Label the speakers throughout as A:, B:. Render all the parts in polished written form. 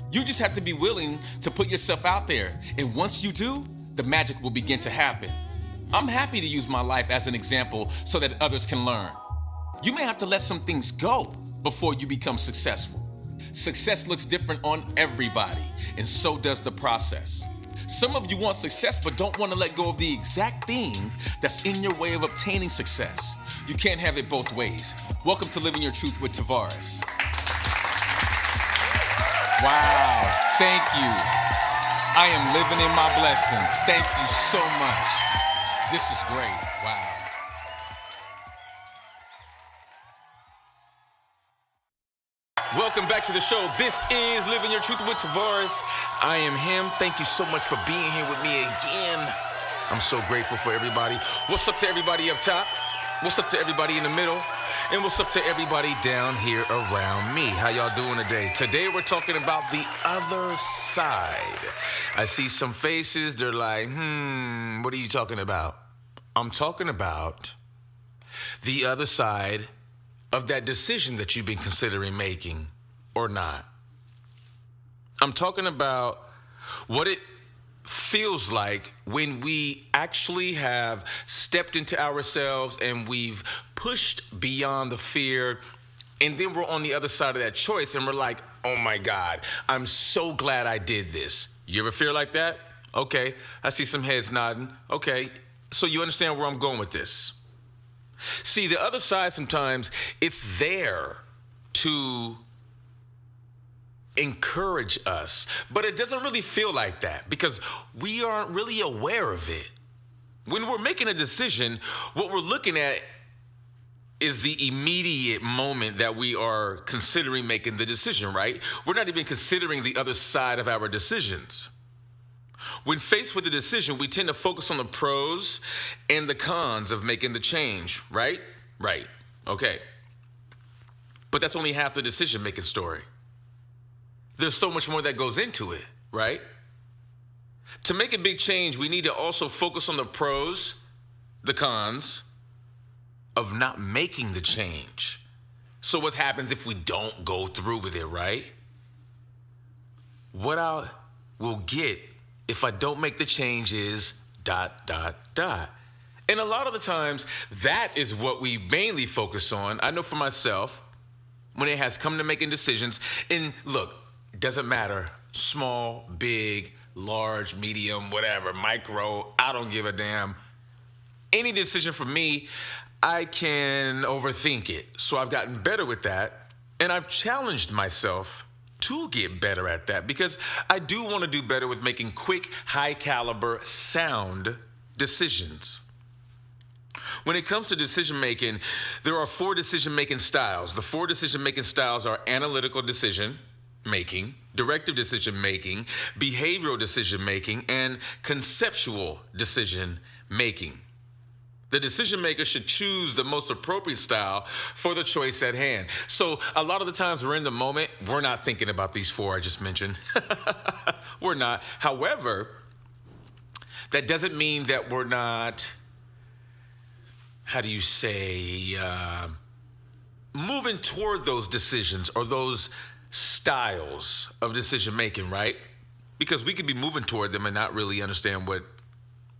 A: You just have to be willing to put yourself out there. And once you do, the magic will begin to happen. I'm happy to use my life as an example so that others can learn. You may have to let some things go before you become successful. Success looks different on everybody, and so does the process. Some of you want success but don't want to let go of the exact thing that's in your way of obtaining success. You can't have it both ways. Welcome to Living Your Truth with Tavares. Wow, thank you. I am living in my blessing. Thank you so much. This is great. Wow. Welcome back to the show. This is Living Your Truth with Tavares. I am him. Thank you so much for being here with me again. I'm so grateful for everybody. What's up to everybody up top? What's up to everybody in the middle? And what's up to everybody down here around me? How y'all doing today? Today we're talking about the other side. I see some faces. They're like, what are you talking about? I'm talking about the other side of that decision that you've been considering making or not. I'm talking about what it feels like when we actually have stepped into ourselves and we've pushed beyond the fear, and then we're on the other side of that choice and we're like, oh my God, I'm so glad I did this. You ever feel like that? Okay, I see some heads nodding. Okay, so you understand where I'm going with this. See, the other side sometimes, it's there to encourage us, but it doesn't really feel like that because we aren't really aware of it. When we're making a decision, what we're looking at is the immediate moment that we are considering making the decision, right? We're not even considering the other side of our decisions. When faced with a decision, we tend to focus on the pros and the cons of making the change, right? Right. Okay. But that's only half the decision-making story. There's so much more that goes into it, right? To make a big change, we need to also focus on the pros, the cons of not making the change. So what happens if we don't go through with it, right? What I will get if I don't make the change is ... And a lot of the times, that is what we mainly focus on. I know for myself, when it has come to making decisions, and look, doesn't matter, small, big, large, medium, whatever, micro, I don't give a damn. Any decision for me, I can overthink it. So I've gotten better with that, and I've challenged myself to get better at that because I do want to do better with making quick, high caliber, sound decisions. When it comes to decision making, there are 4 decision making styles. The 4 decision making styles are analytical decision making, directive decision making, behavioral decision making, and conceptual decision making. The decision maker should choose the most appropriate style for the choice at hand. So a lot of the times we're in the moment, we're not thinking about these 4 I just mentioned. We're not. However, that doesn't mean that we're not, how do you say, moving toward those decisions or those styles of decision making, right? Because we could be moving toward them and not really understand what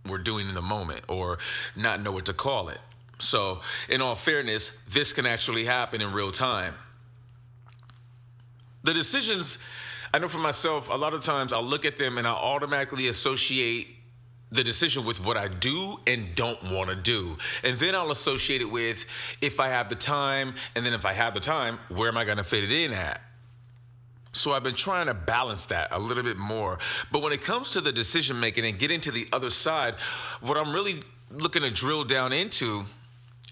A: we're doing in the moment or not know what to call it. So in all fairness, this can actually happen in real time. The decisions, I know for myself, a lot of times I'll look at them and I'll automatically associate the decision with what I do and don't want to do. And then I'll associate it with if I have the time, and then if I have the time, where am I going to fit it in at? So I've been trying to balance that a little bit more. But when it comes to the decision making and getting to the other side, what I'm really looking to drill down into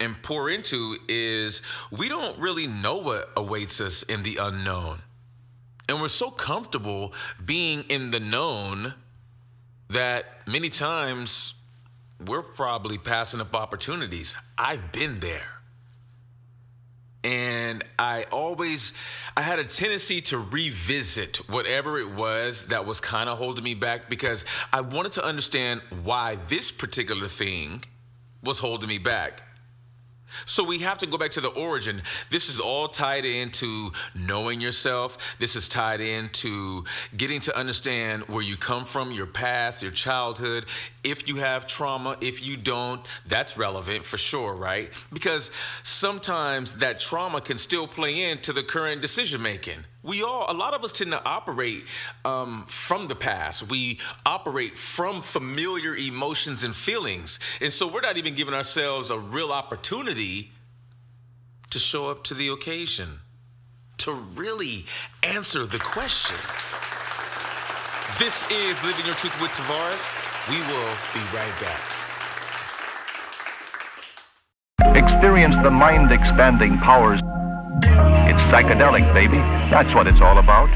A: and pour into is we don't really know what awaits us in the unknown. And we're so comfortable being in the known that many times we're probably passing up opportunities. I've been there. And I had a tendency to revisit whatever it was that was kind of holding me back because I wanted to understand why this particular thing was holding me back. So we have to go back to the origin. This is all tied into knowing yourself. This is tied into getting to understand where you come from, your past, your childhood. If you have trauma, if you don't, that's relevant for sure, right? Because sometimes that trauma can still play into the current decision making. A lot of us tend to operate from the past. We operate from familiar emotions and feelings. And so we're not even giving ourselves a real opportunity to show up to the occasion, to really answer the question. This is Living Your Truth with Tavares. We will be right back.
B: Experience the mind-expanding powers. It's psychedelic, baby. That's what it's all about.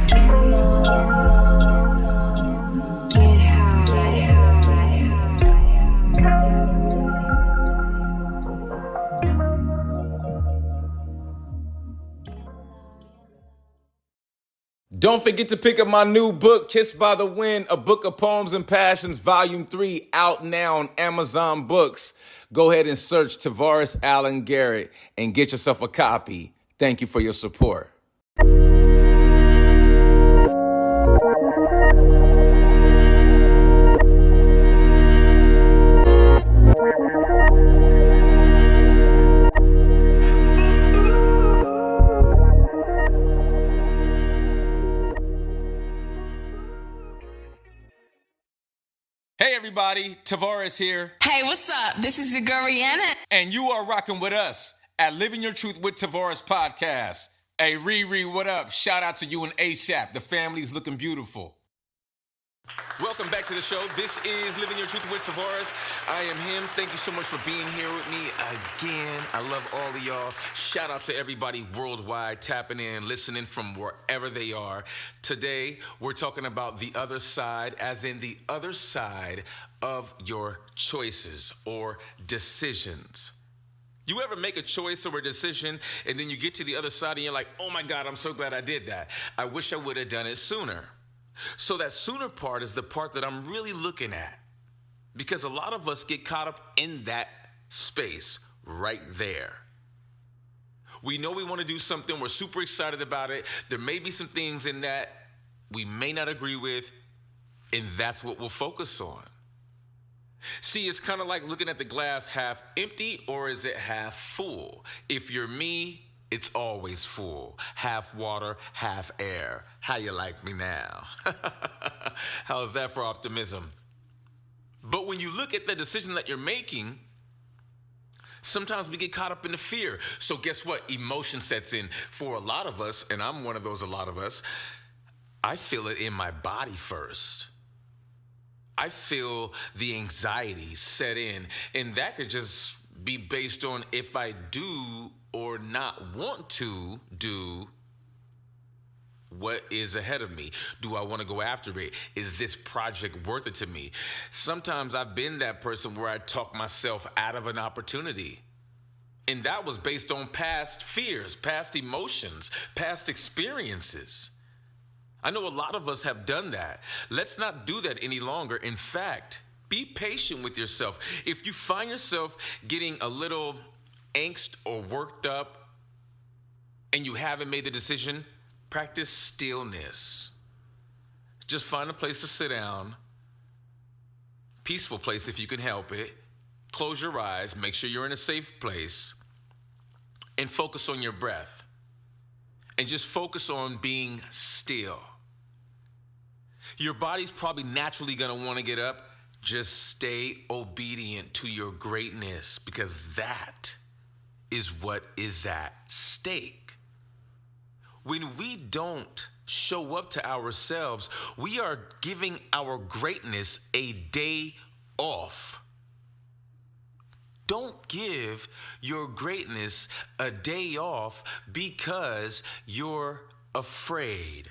C: Don't forget to pick up my new book, Kissed by the Wind, A Book of Poems and Passions, Volume 3, out now on Amazon Books. Go ahead and search Tavares Allen Garrett and get yourself a copy. Thank you for your support. Hey everybody, Tavares here.
D: Hey, what's up? This is your girl Rihanna.
C: And you are rocking with us at Living Your Truth with Tavares podcast. Hey Riri, what up? Shout out to you and ASAP. The family's looking beautiful.
A: Welcome back to the show. This is Living Your Truth with Tavares. I am him. Thank you so much for being here with me again. I love all of y'all. Shout out to everybody worldwide tapping in, listening from wherever they are. Today, we're talking about the other side, as in the other side of your choices or decisions. You ever make a choice or a decision and then you get to the other side and you're like, oh my God, I'm so glad I did that. I wish I would have done it sooner. So that sooner part is the part that I'm really looking at, because a lot of us get caught up in that space right there. We know we want to do something. We're super excited about it. There may be some things in that we may not agree with, and that's what we'll focus on. See, it's kind of like looking at the glass half empty, or is it half full? If you're me, it's always full. Half water, half air. How you like me now? How's that for optimism? But when you look at the decision that you're making, sometimes we get caught up in the fear. So guess what? Emotion sets in for a lot of us, and I'm one of those a lot of us. I feel it in my body first. I feel the anxiety set in, and that could just be based on if I do or not want to do what is ahead of me. Do I want to go after it? Is this project worth it to me? Sometimes I've been that person where I talk myself out of an opportunity. And that was based on past fears, past emotions, past experiences. I know a lot of us have done that. Let's not do that any longer. In fact, be patient with yourself. If you find yourself getting a little angst or worked up and you haven't made the decision, practice stillness. Just find a place to sit down, peaceful place if you can help it. Close your eyes, make sure you're in a safe place, and focus on your breath. And just focus on being still. Your body's probably naturally gonna wanna get up. Just stay obedient to your greatness, because that is what is at stake. When we don't show up to ourselves, we are giving our greatness a day off. Don't give your greatness a day off because you're afraid.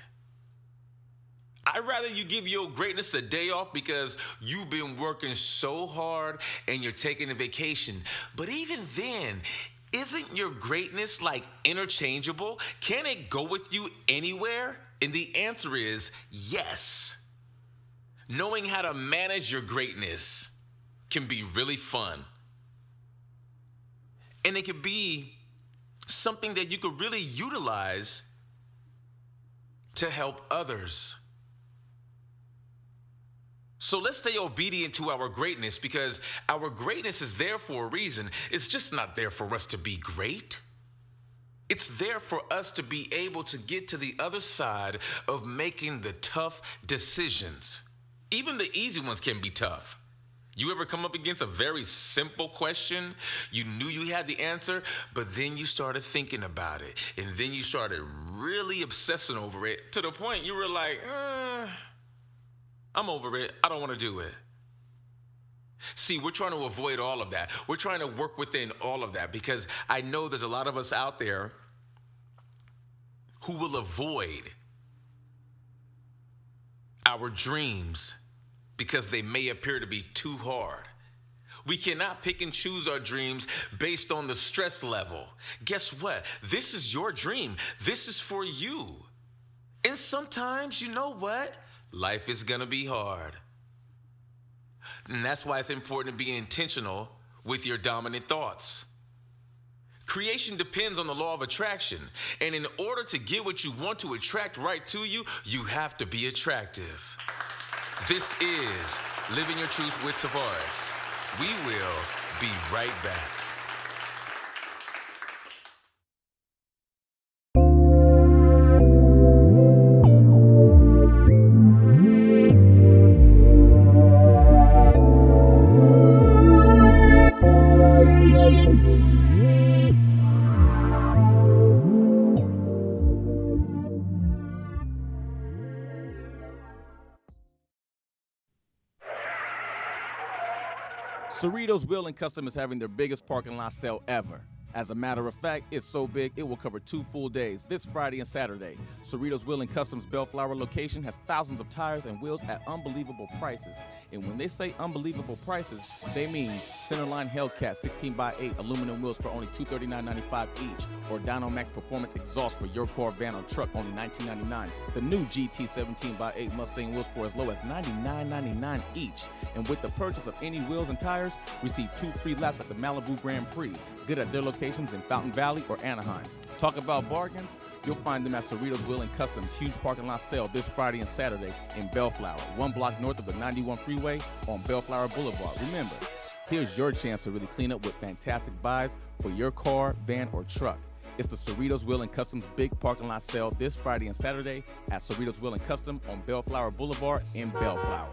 A: I'd rather you give your greatness a day off because you've been working so hard and you're taking a vacation. But even then, isn't your greatness like interchangeable? Can it go with you anywhere? And the answer is yes. Knowing how to manage your greatness can be really fun. And it could be something that you could really utilize to help others. So let's stay obedient to our greatness, because our greatness is there for a reason. It's just not there for us to be great. It's there for us to be able to get to the other side of making the tough decisions. Even the easy ones can be tough. You ever come up against a very simple question? You knew you had the answer, but then you started thinking about it. And then you started really obsessing over it to the point you were like, I'm over it. I don't want to do it. See, we're trying to avoid all of that. We're trying to work within all of that, because I know there's a lot of us out there who will avoid our dreams because they may appear to be too hard. We cannot pick and choose our dreams based on the stress level. Guess what? This is your dream. This is for you. And sometimes, you know what? Life is gonna be hard. And that's why it's important to be intentional with your dominant thoughts. Creation depends on the law of attraction. And in order to get what you want to attract right to you, you have to be attractive. This is Living Your Truth with Tavares. We will be right back.
C: Cerritos Wheel and Custom is having their biggest parking lot sale ever. As a matter of fact, it's so big it will cover 2 full days, this Friday and Saturday. Cerritos Wheel and Custom's Bellflower location has thousands of tires and wheels at unbelievable prices. And when they say unbelievable prices, they mean Centerline Hellcat 16x8 aluminum wheels for only $239.95 each, or Dynomax Performance exhaust for your car, van, or truck, only $19.99. The new GT 17x8 Mustang wheels for as low as $99.99 each. And with the purchase of any wheels and tires, receive 2 free laps at the Malibu Grand Prix. Good at their locations in Fountain Valley or Anaheim. Talk about bargains? You'll find them at Cerritos Wheel and Custom's huge parking lot sale this Friday and Saturday in Bellflower, 1 block north of the 91 freeway on Bellflower Boulevard. Remember, here's your chance to really clean up with fantastic buys for your car, van, or truck. It's the Cerritos Wheel and Custom's big parking lot sale this Friday and Saturday at Cerritos Wheel and Custom on Bellflower Boulevard in Bellflower.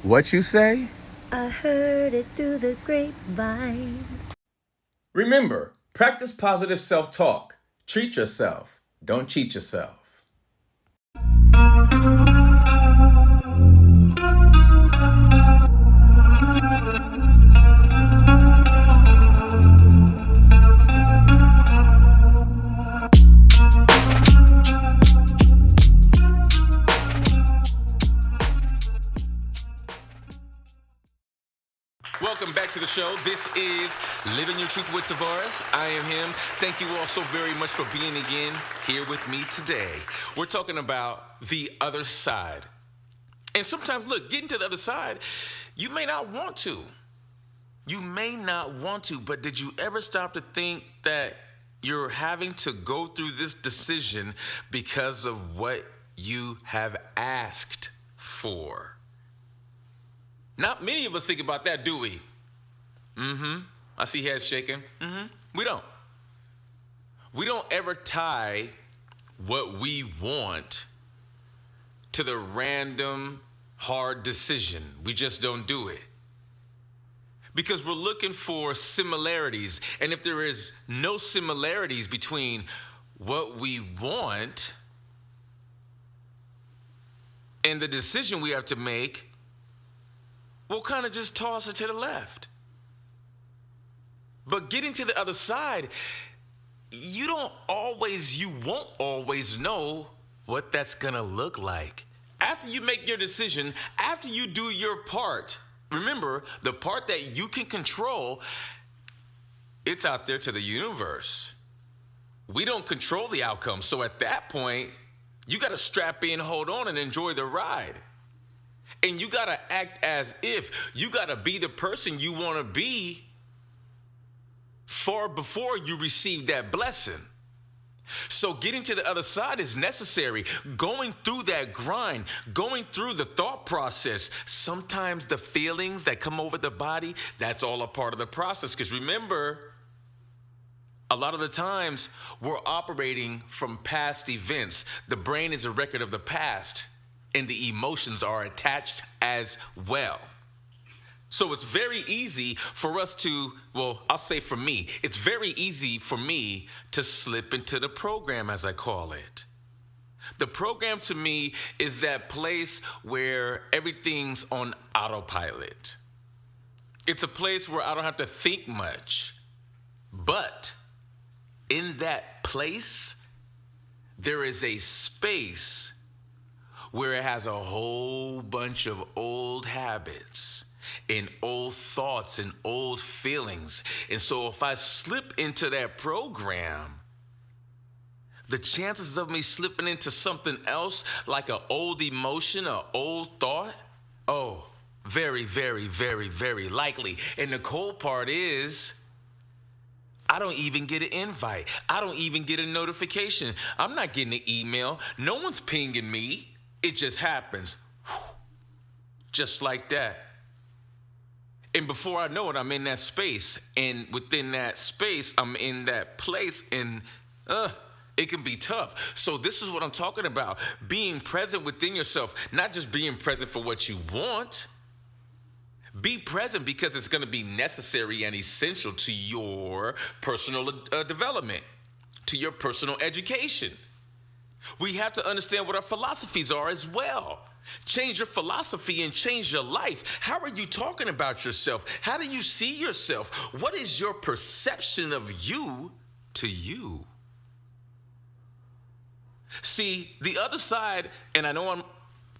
C: What you say?
E: I heard it through the grapevine.
C: Remember, practice positive self-talk. Treat yourself. Don't cheat yourself.
A: Welcome back to the show. This is Living Your Truth with Tavares. I am him. Thank you all so very much for being again here with me today. We're talking about the other side. And sometimes, look, getting to the other side, you may not want to. You may not want to, but did you ever stop to think that you're having to go through this decision because of what you have asked for? Not many of us think about that, do we? I see heads shaking. We don't. We don't ever tie what we want to the random, hard decision. We just don't do it. Because we're looking for similarities. And if there is no similarities between what we want and the decision we have to make, we'll kind of just toss it to the left. But getting to the other side, you won't always know what that's gonna look like. After you make your decision, after you do your part, remember, the part that you can control, it's out there to the universe. We don't control the outcome. So at that point, you gotta strap in, hold on, and enjoy the ride. And you gotta act as if. You gotta be the person you wanna be far before you receive that blessing. So getting to the other side is necessary. Going through that grind, going through the thought process, sometimes the feelings that come over the body, that's all a part of the process. Because remember, a lot of the times we're operating from past events. The brain is a record of the past, and the emotions are attached as well. So it's very easy for us to, well, I'll say for me, it's very easy for me to slip into the program, as I call it. The program to me is that place where everything's on autopilot. It's a place where I don't have to think much. But in that place, there is a space where it has a whole bunch of old habits and old thoughts and old feelings. And so if I slip into that program, the chances of me slipping into something else, like an old emotion, an old thought, oh, very, very, very, very likely. And the cold part is, I don't even get an invite. I don't even get a notification. I'm not getting an email. No one's pinging me. It just happens. Just like that. And before I know it, I'm in that space. And within that space, I'm in that place. And it can be tough. So this is what I'm talking about. Being present within yourself. Not just being present for what you want. Be present because it's going to be necessary and essential to your personal development, to your personal education. We have to understand what our philosophies are as well. Change your philosophy and change your life. How are you talking about yourself? How do you see yourself? What is your perception of you to you? See, the other side, and I know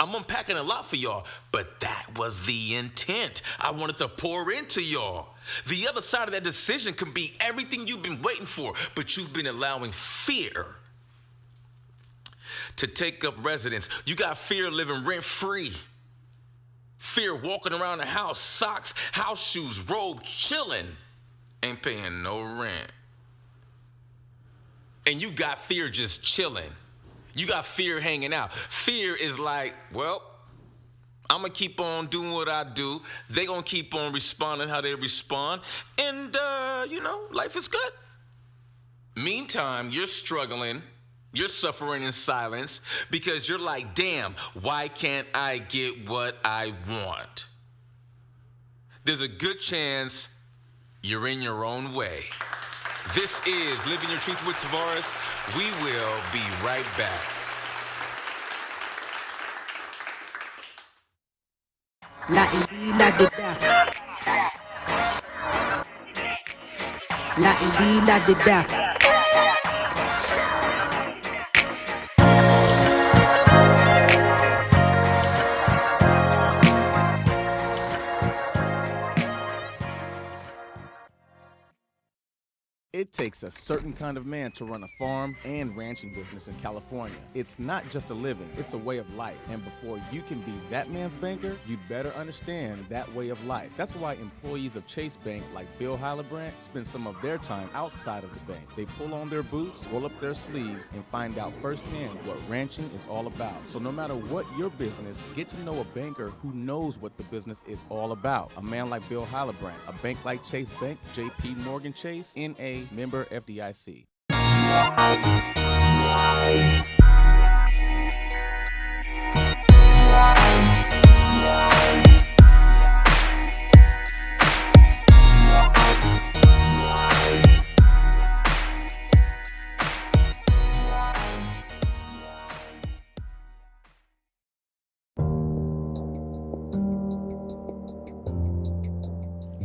A: I'm unpacking a lot for y'all, but that was the intent. I wanted to pour into y'all. The other side of that decision can be everything you've been waiting for, but you've been allowing fear to take up residence. You got fear living rent-free. Fear walking around the house, socks, house shoes, robe, chilling, ain't paying no rent. And you got fear just chilling. You got fear hanging out. Fear is like, well, I'm going to keep on doing what I do. They going to keep on responding how they respond. And, life is good. Meantime, you're struggling. You're suffering in silence because you're like, damn, why can't I get what I want? There's a good chance you're in your own way. This is Living Your Truth with Tavares. We will be right back.
F: La Indila de Da. La Indila de Da.
C: It takes a certain kind of man to run a farm and ranching business in California. It's not just a living, it's a way of life. And before you can be that man's banker, you'd better understand that way of life. That's why employees of Chase Bank like Bill Hillebrand spend some of their time outside of the bank. They pull on their boots, roll up their sleeves, and find out firsthand what ranching is all about. So no matter what your business, get to know a banker who knows what the business is all about. A man like Bill Hillebrand, a bank like Chase Bank, J.P. Morgan Chase, N.A., member FDIC.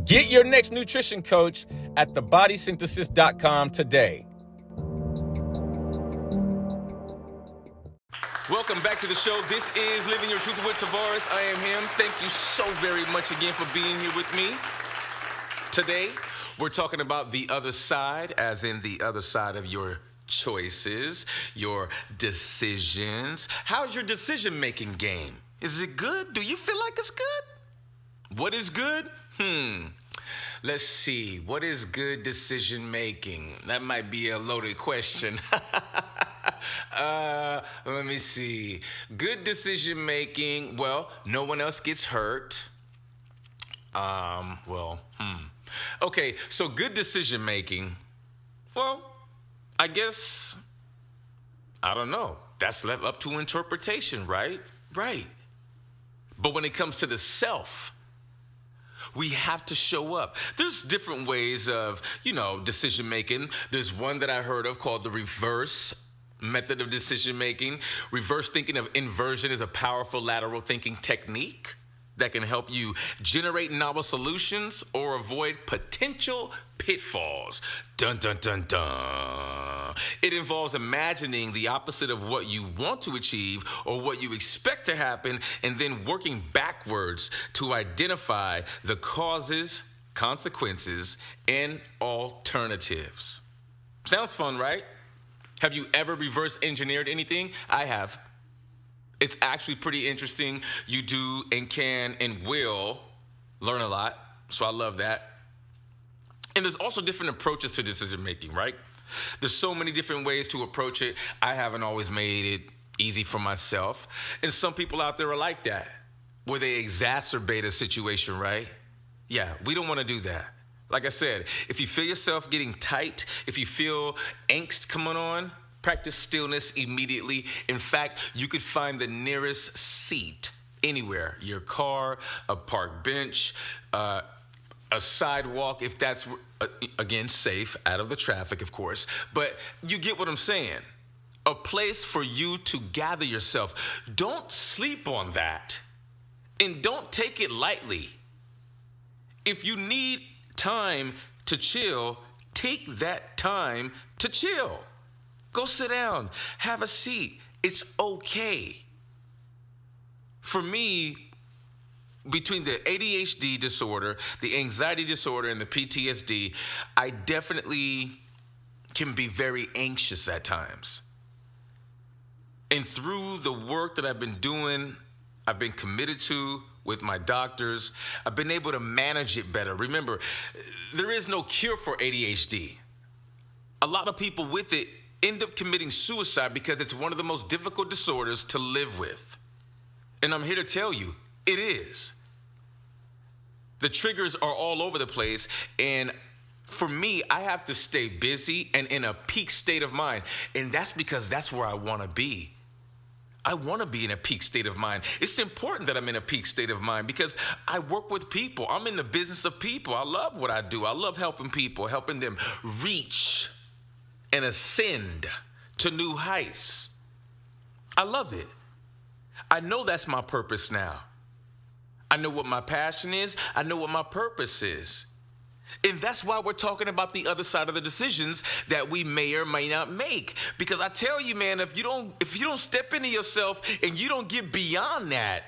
C: Get your next nutrition coach at thebodysynthesis.com today.
A: Welcome back to the show. This is Living Your Truth with Tavares. I am him. Thank you so very much again for being here with me. Today, we're talking about the other side, as in the other side of your choices, your decisions. How's your decision-making game? Is it good? Do you feel like it's good? What is good? Let's see. What is good decision making? That might be a loaded question. Let me see. Good decision making. Well, no one else gets hurt. Okay, so good decision making. Well, I guess, I don't know. That's left up to interpretation, right? Right. But when it comes to the self, we have to show up. There's different ways of, decision making. There's one that I heard of called the reverse method of decision making. Reverse thinking of inversion is a powerful lateral thinking technique that can help you generate novel solutions or avoid potential pitfalls. Dun, dun, dun, dun. It involves imagining the opposite of what you want to achieve or what you expect to happen, and then working backwards to identify the causes, consequences, and alternatives. Sounds fun, right? Have you ever reverse engineered anything? I have. It's actually pretty interesting. You do and can and will learn a lot. So I love that. And there's also different approaches to decision making, right? There's so many different ways to approach it. I haven't always made it easy for myself. And some people out there are like that, where they exacerbate a situation, right? Yeah, we don't want to do that. Like I said, if you feel yourself getting tight, if you feel angst coming on, practice stillness immediately. In fact, you could find the nearest seat anywhere, your car, a park bench, a sidewalk, if that's, again, safe, out of the traffic, of course. But you get what I'm saying. A place for you to gather yourself. Don't sleep on that. And don't take it lightly. If you need time to chill, take that time to chill. Go sit down, have a seat. It's okay. For me, between the ADHD disorder, the anxiety disorder, and the PTSD, I definitely can be very anxious at times. And through the work that I've been doing, I've been committed to with my doctors, I've been able to manage it better. Remember, there is no cure for ADHD. A lot of people with it end up committing suicide because it's one of the most difficult disorders to live with. And I'm here to tell you, it is. The triggers are all over the place, and for me, I have to stay busy and in a peak state of mind, and that's because that's where I want to be. I want to be in a peak state of mind. It's important that I'm in a peak state of mind because I work with people. I'm in the business of people. I love what I do. I love helping people, helping them reach and ascend to new heights. I love it. I know that's my purpose now. I know what my passion is. I know what my purpose is. And that's why we're talking about the other side of the decisions that we may or may not make. Because I tell you, man, if you don't step into yourself and you don't get beyond that,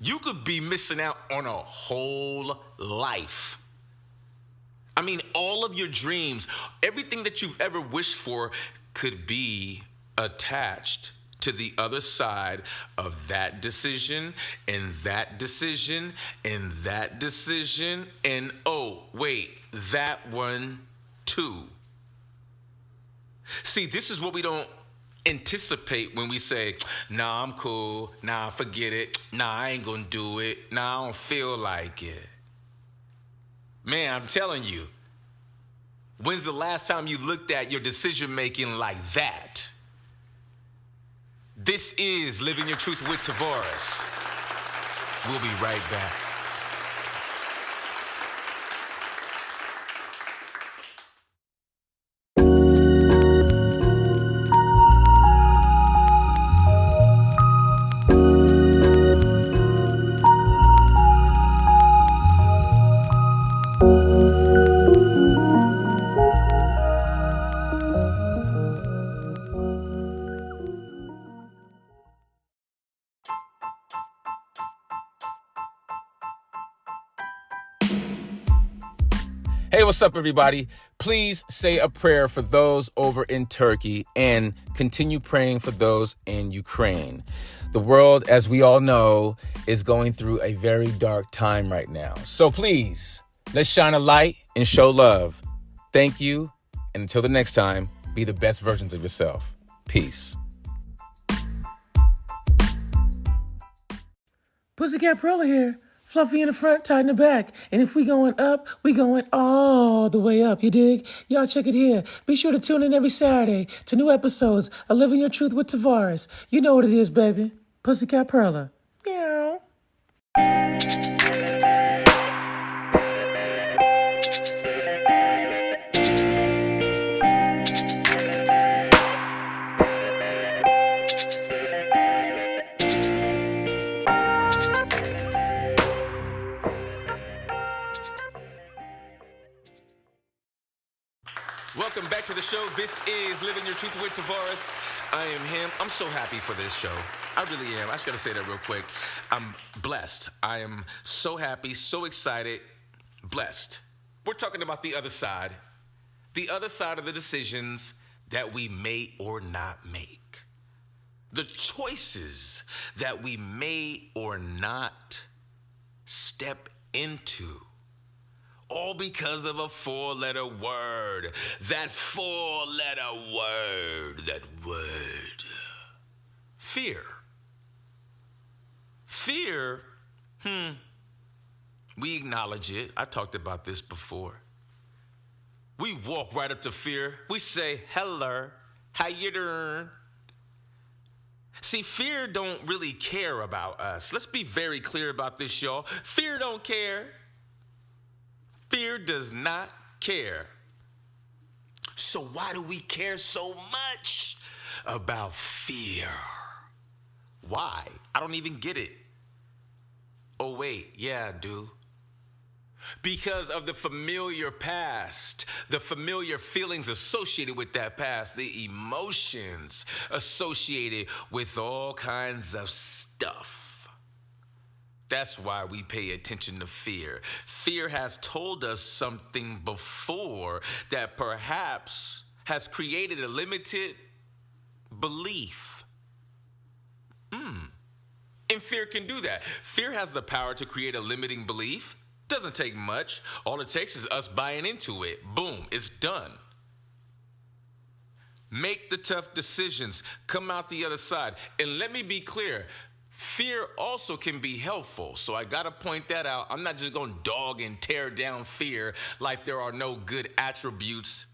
A: you could be missing out on a whole life. I mean, all of your dreams, everything that you've ever wished for could be attached to the other side of that decision, and that decision, and that decision, and oh, wait, that one too. See, this is what we don't anticipate when we say, nah, I'm cool, nah, forget it, nah, I ain't gonna do it, nah, I don't feel like it. Man, I'm telling you, when's the last time you looked at your decision making like that? This is Living Your Truth with Tavares. We'll be right back.
C: Hey, what's up, everybody? Please say a prayer for those over in Turkey and continue praying for those in Ukraine. The world, as we all know, is going through a very dark time right now. So please Let's shine a light and show love. Thank you, and until the next time, be the best versions of yourself. Peace.
G: Pussycat Perla here. Fluffy in the front, tight in the back. And if we going up, we going all the way up, you dig? Y'all check it here. Be sure to tune in every Saturday to new episodes of Living Your Truth with Tavares. You know what it is, baby. Pussycat Perla. Meow.
A: Welcome back to the show. This is Living Your Truth with Tavares. I am him. I'm so happy for this show. I really am. I just got to say that real quick. I'm blessed. I am so happy, so excited, blessed. We're talking about the other side of the decisions that we may or not make. The choices that we may or not step into. All because of a four-letter word. That four-letter word. That word. Fear. Fear, we acknowledge it. I talked about this before. We walk right up to fear. We say, hello, how you doing? See, fear don't really care about us. Let's be very clear about this, y'all. Fear don't care. Fear does not care. So why do we care so much about fear? Why? I don't even get it. Oh, wait. Yeah, I do. Because of the familiar past, the familiar feelings associated with that past, the emotions associated with all kinds of stuff. That's why we pay attention to fear. Fear has told us something before that perhaps has created a limited belief. And fear can do that. Fear has the power to create a limiting belief. Doesn't take much. All it takes is us buying into it. Boom, it's done. Make the tough decisions. Come out the other side. And let me be clear. Fear also can be helpful. So I got to point that out. I'm not just going to dog and tear down fear like there are no good attributes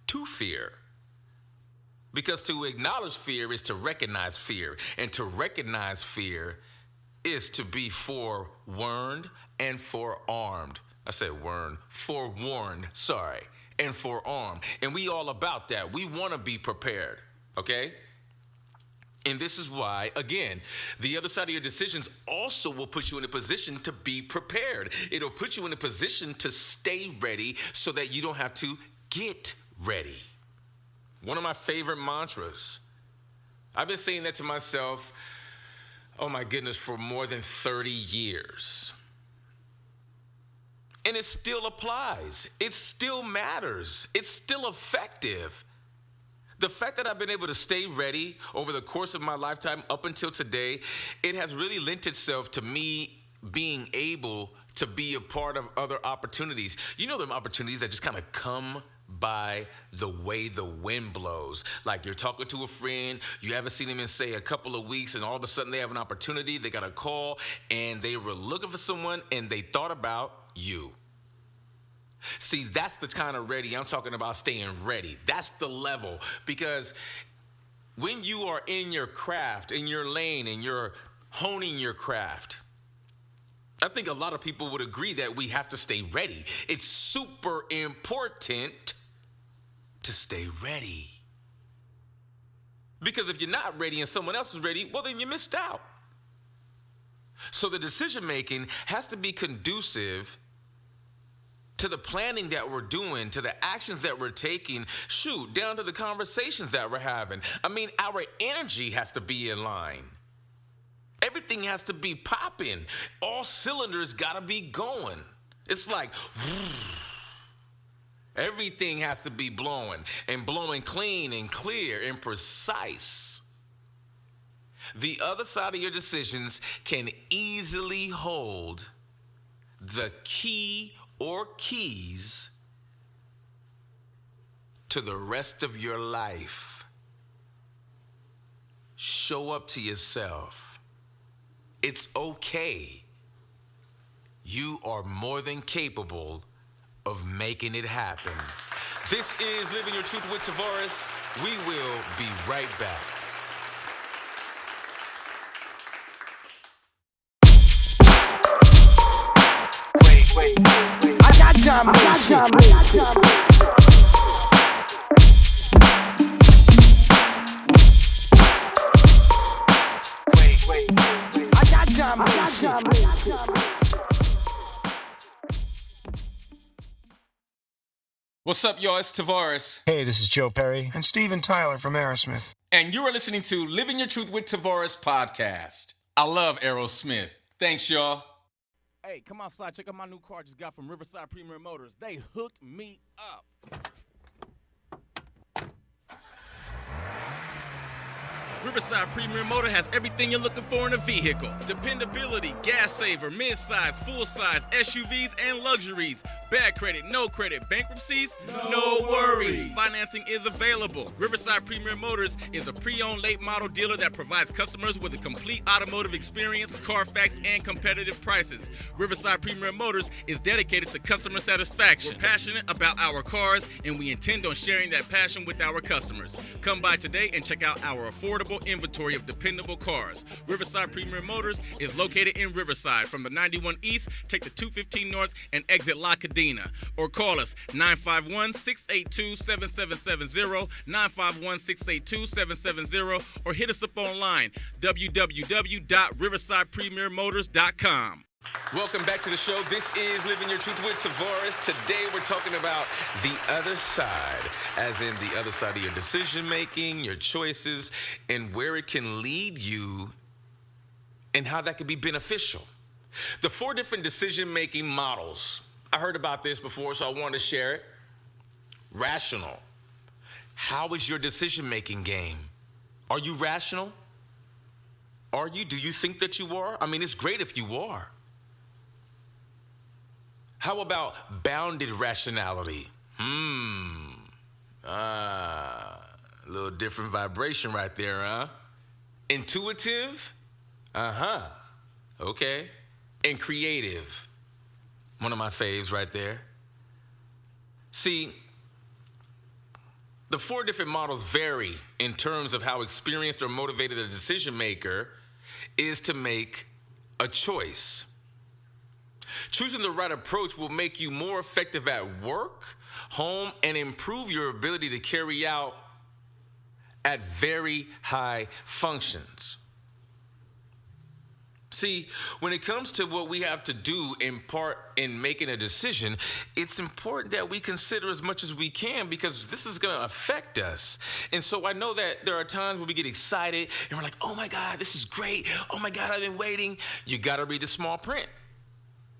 A: to fear. Because to acknowledge fear is to recognize fear. And to recognize fear is to be forewarned and forearmed. I said warned, forewarned, sorry, and forearmed. And we all about that. We want to be prepared, okay? And this is why, again, the other side of your decisions also will put you in a position to be prepared. It'll put you in a position to stay ready so that you don't have to get ready. One of my favorite mantras. I've been saying that to myself, oh my goodness, for more than 30 years. And it still applies. It still matters. It's still effective. The fact that I've been able to stay ready over the course of my lifetime up until today, it has really lent itself to me being able to be a part of other opportunities. You know them opportunities that just kind of come by the way the wind blows. Like you're talking to a friend, you haven't seen them in, say, a couple of weeks, and all of a sudden they have an opportunity, they got a call, and they were looking for someone, and they thought about you. See, that's the kind of ready. I'm talking about staying ready. That's the level. Because when you are in your craft, in your lane, and you're honing your craft, I think a lot of people would agree that we have to stay ready. It's super important to stay ready. Because if you're not ready and someone else is ready, well, then you missed out. So the decision making has to be conducive to the planning that we're doing, to the actions that we're taking, shoot, down to the conversations that we're having. I mean, our energy has to be in line. Everything has to be popping. All cylinders gotta be going. It's like, everything has to be blowing, and blowing clean and clear and precise. The other side of your decisions can easily hold the key or keys to the rest of your life. Show up to yourself. It's okay. You are more than capable of making it happen. This is Living Your Truth with Tavares. We will be right back.
F: Wait. I got John Mason. Wait. I got John Mason.
C: What's up, y'all? It's Tavares.
H: Hey, this is Joe Perry.
I: And Steven Tyler from Aerosmith.
C: And you are listening to Living Your Truth with Tavares podcast. I love Aerosmith. Thanks, y'all. Hey, come outside. Check out my new car I just got from Riverside Premier Motors. They hooked me up. Riverside Premier Motor has everything you're looking for in a vehicle. Dependability, gas saver, mid-size, full-size, SUVs, and luxuries. Bad credit, no credit, bankruptcies, no worries. Financing is available. Riverside Premier Motors is a pre-owned late model dealer that provides customers with a complete automotive experience, Carfax, and competitive prices. Riverside Premier Motors is dedicated to customer satisfaction. We're passionate about our cars, and we intend on sharing that passion with our customers. Come by today and check out our affordable inventory of dependable cars. Riverside Premier Motors is located in Riverside. From the 91 East, take the 215 North and exit La Cadena. Or call us 951-682-7770, 951-682-7770, or hit us up online, www.riversidepremiermotors.com.
A: Welcome back to the show. This is Living Your Truth with Tavares. Today we're talking about the other side, as in the other side of your decision-making, your choices, and where it can lead you and how that could be beneficial. The 4 different decision-making models. I heard about this before, so I wanted to share it. Rational. How is your decision-making game? Are you rational? Are you? Do you think that you are? I mean, it's great if you are. How about bounded rationality? A little different vibration right there, huh? Intuitive? Okay. And creative. One of my faves right there. See, the 4 different models vary in terms of how experienced or motivated a decision maker is to make a choice. Choosing the right approach will make you more effective at work, home, and improve your ability to carry out at very high functions. See, when it comes to what we have to do in part in making a decision, it's important that we consider as much as we can because this is going to affect us. And so I know that there are times when we get excited and we're like, oh my God, this is great. Oh my God, I've been waiting. You got to read the small print.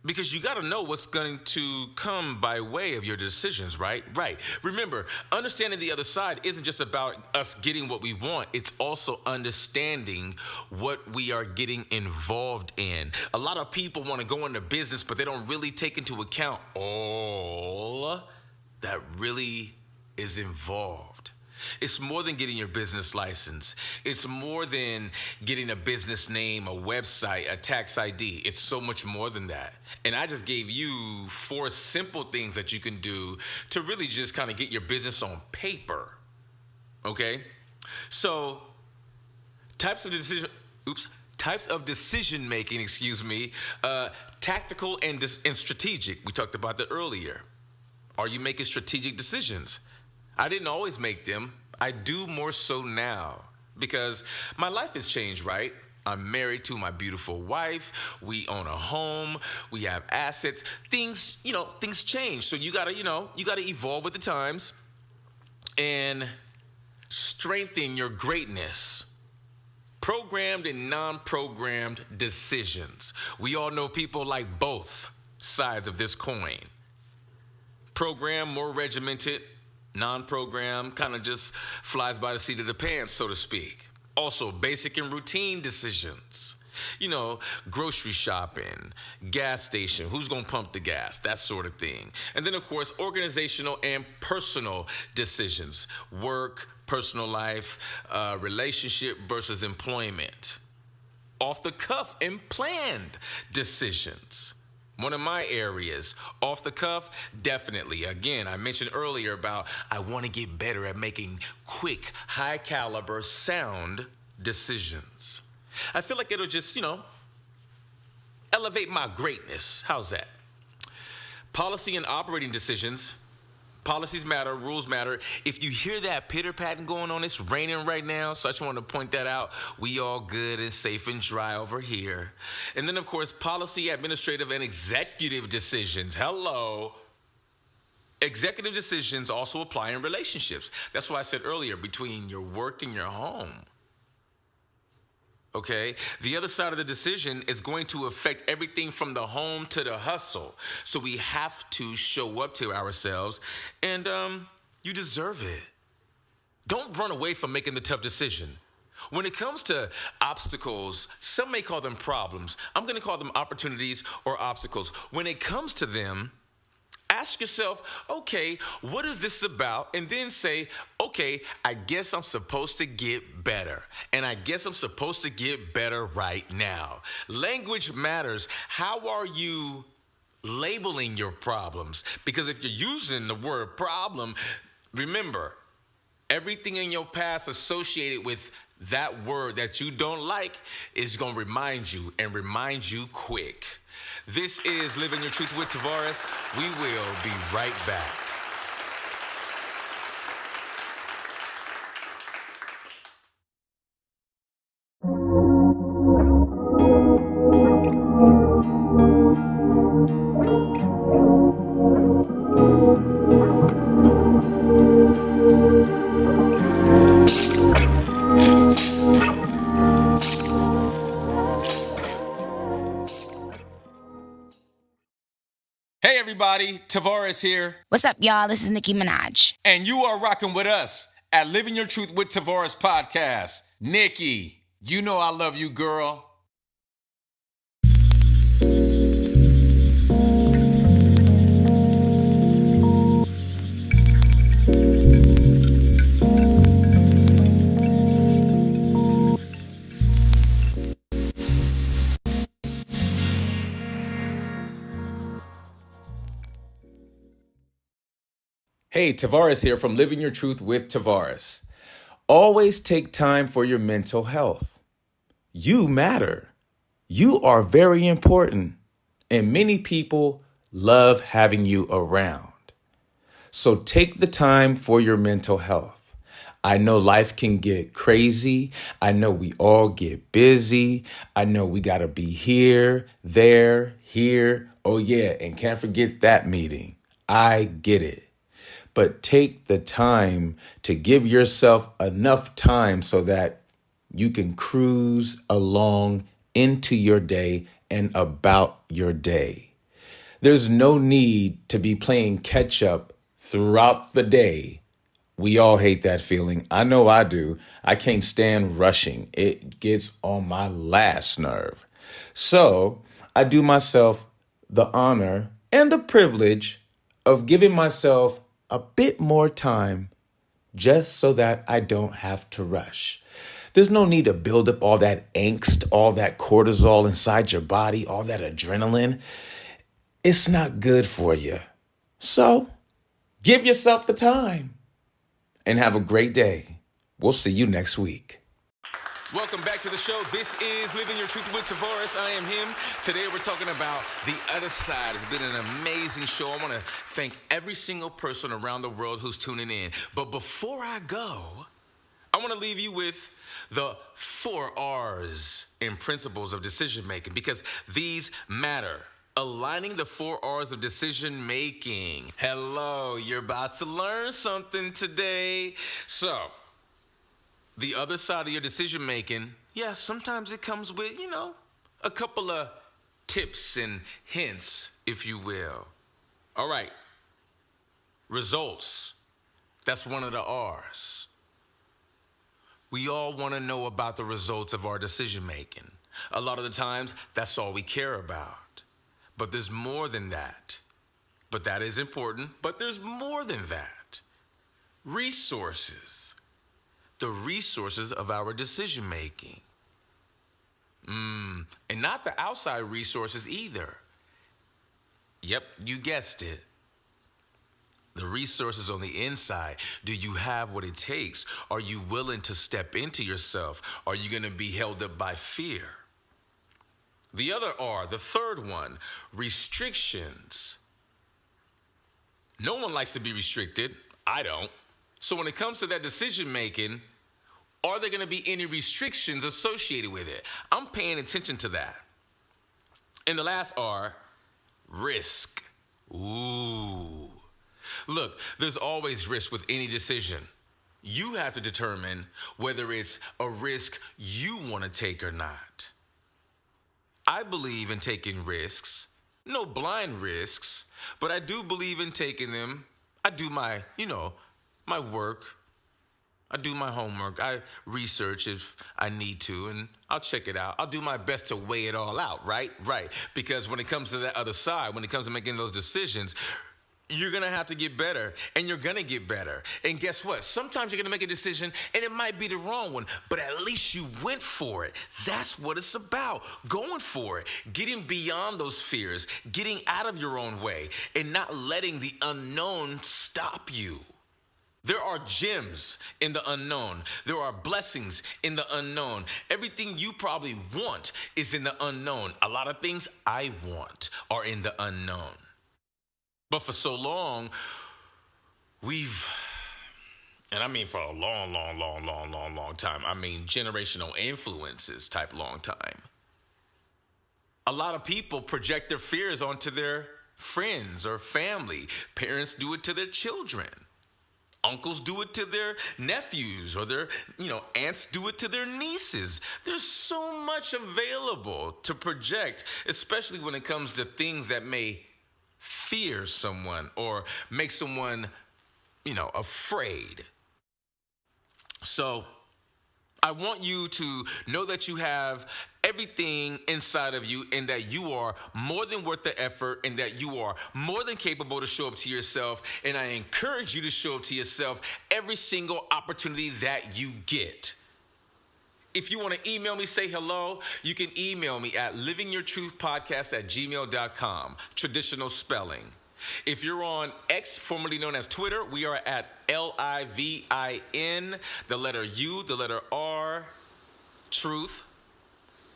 A: Because you got to know what's going to come by way of your decisions, right? Right. Remember, understanding the other side isn't just about us getting what we want. It's also understanding what we are getting involved in. A lot of people want to go into business, but they don't really take into account all that really is involved. It's more than getting your business license. It's more than getting a business name, a website, a tax ID. It's so much more than that. And I just gave you 4 simple things that you can do to really just kind of get your business on paper. Okay? So, types of decision making, tactical and strategic. We talked about that earlier. Are you making strategic decisions? I didn't always make them. I do more so now because my life has changed, right? I'm married to my beautiful wife. We own a home. We have assets. Things change. So you gotta evolve with the times and strengthen your greatness. Programmed and non-programmed decisions. We all know people like both sides of this coin. Programmed, more regimented. Non-program kind of just flies by the seat of the pants, so to speak. Also, basic and routine decisions. You know, grocery shopping, gas station, who's going to pump the gas, that sort of thing. And then, of course, organizational and personal decisions, work, personal life, relationship versus employment. Off the cuff and planned decisions. One of my areas, off the cuff, definitely. Again, I mentioned earlier about I want to get better at making quick, high caliber, sound decisions. I feel like it'll just, elevate my greatness. How's that? Policy and operating decisions. Policies matter, rules matter. If you hear that pitter-patting going on, it's raining right now, so I just want to point that out. We all good and safe and dry over here. And then, of course, policy, administrative, and executive decisions. Hello. Executive decisions also apply in relationships. That's why I said earlier, between your work and your home. Okay, the other side of the decision is going to affect everything from the home to the hustle. So we have to show up to ourselves, and you deserve it. Don't run away from making the tough decision. When it comes to obstacles, some may call them problems. I'm going to call them opportunities or obstacles. When it comes to them, ask yourself, okay, what is this about? And then say, okay, I guess I'm supposed to get better. And I guess I'm supposed to get better right now. Language matters. How are you labeling your problems? Because if you're using the word problem, remember, everything in your past associated with that word that you don't like is going to remind you quick. This is Living Your Truth with Tavares. We will be right back.
C: Hey everybody, Tavares here.
D: What's up, y'all? This is Nicki Minaj.
C: And you are rocking with us at Living Your Truth with Tavares podcast. Nikki, you know I love you, girl. Hey, Tavares here from Living Your Truth with Tavares. Always take time for your mental health. You matter. You are very important, and many people love having you around. So take the time for your mental health. I know life can get crazy. I know we all get busy. I know we got to be here, there, here. Oh yeah, and can't forget that meeting. I get it. But take the time to give yourself enough time so that you can cruise along into your day and about your day. There's no need to be playing catch up throughout the day. We all hate that feeling. I know I do. I can't stand rushing. It gets on my last nerve. So I do myself the honor and the privilege of giving myself a bit more time just so that I don't have to rush. There's no need to build up all that angst, all that cortisol inside your body, all that adrenaline. It's not good for you. So give yourself the time and have a great day. We'll see you next week.
A: Welcome back to the show. This is Living Your Truth with Tavares. I am him. Today we're talking about the other side. It's been an amazing show. I want to thank every single person around the world who's tuning in. But before I go, I want to leave you with the 4 R's in principles of decision making, because these matter. Aligning the 4 R's of decision making. Hello, you're about to learn something today. So, the other side of your decision making, yeah, sometimes it comes with, a couple of tips and hints, if you will. All right. Results. That's one of the R's. We all want to know about the results of our decision making. A lot of the times, that's all we care about. But there's more than that. But that is important, but there's more than that. Resources. The resources of our decision making. And not the outside resources either. Yep, you guessed it. The resources on the inside. Do you have what it takes? Are you willing to step into yourself? Are you going to be held up by fear? The other R, the third one, restrictions. No one likes to be restricted. I don't. So when it comes to that decision making, are there going to be any restrictions associated with it? I'm paying attention to that. And the last R, risk. Ooh. Look, there's always risk with any decision. You have to determine whether it's a risk you want to take or not. I believe in taking risks, no blind risks, but I do believe in taking them. I do my work. I do my homework. I research if I need to, and I'll check it out. I'll do my best to weigh it all out, right? Right. Because when it comes to that other side, when it comes to making those decisions, you're going to have to get better, and you're going to get better. And guess what? Sometimes you're going to make a decision, and it might be the wrong one, but at least you went for it. That's what it's about, going for it, getting beyond those fears, getting out of your own way, and not letting the unknown stop you. There are gems in the unknown. There are blessings in the unknown. Everything you probably want is in the unknown. A lot of things I want are in the unknown. But for so long, and I mean for a long time, I mean generational influences type long time. A lot of people project their fears onto their friends or family. Parents do it to their children. Uncles do it to their nephews, or their, aunts do it to their nieces. There's so much available to project, especially when it comes to things that may fear someone or make someone, afraid. So I want you to know that you have everything inside of you, and that you are more than worth the effort, and that you are more than capable to show up to yourself. And I encourage you to show up to yourself every single opportunity that you get. If you want to email me, say hello, you can email me at livingyourtruthpodcast@gmail.com, traditional spelling. If you're on X, formerly known as Twitter, we are at LIVIN, the letter U, the letter R, truth.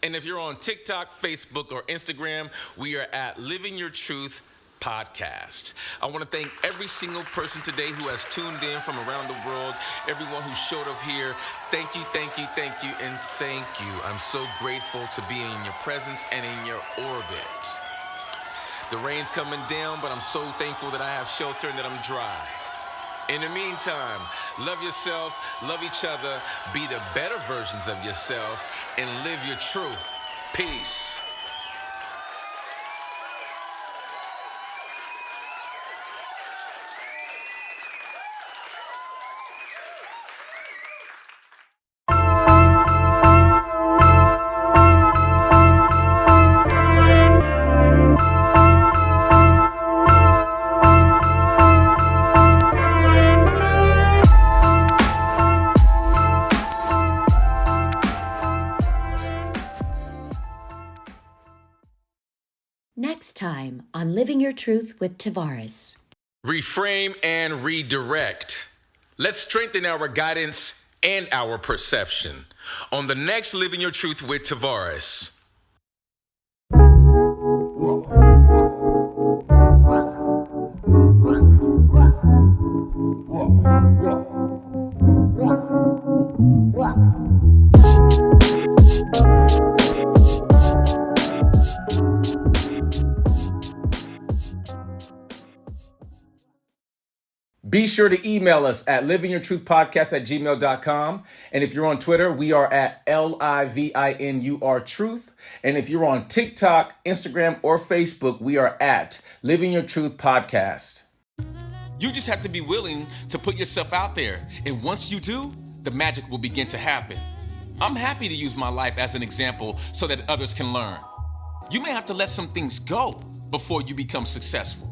A: And if you're on TikTok, Facebook, or Instagram, we are at Living Your Truth Podcast. I want to thank every single person today who has tuned in from around the world, everyone who showed up here. Thank you, and thank you. I'm so grateful to be in your presence and in your orbit. The rain's coming down, but I'm so thankful that I have shelter and that I'm dry. In the meantime, love yourself, love each other, be the better versions of yourself, and live your truth. Peace.
E: Next time on Living Your Truth with Tavares.
A: Reframe and redirect. Let's strengthen our guidance and our perception on the next Living Your Truth with Tavares.
C: Be sure to email us at livingyourtruthpodcast@gmail.com. And if you're on Twitter, we are at LIVINUR Truth. And if you're on TikTok, Instagram, or Facebook, we are at Living Your Truth Podcast. You just have to be willing to put yourself out there. And once you do, the magic will begin to happen. I'm happy to use my life as an example so that others can learn. You may have to let some things go before you become successful.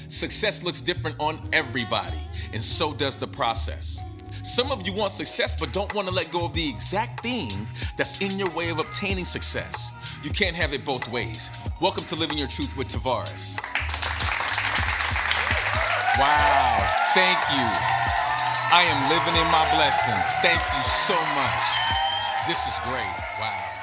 C: Success looks different on everybody, and so does the process. Some of you want success but don't want to let go of the exact thing that's in your way of obtaining success. You can't have it both ways. Welcome to Living Your Truth with Tavares. Wow, thank you. I am living in my blessing. Thank you so much. This is great. Wow.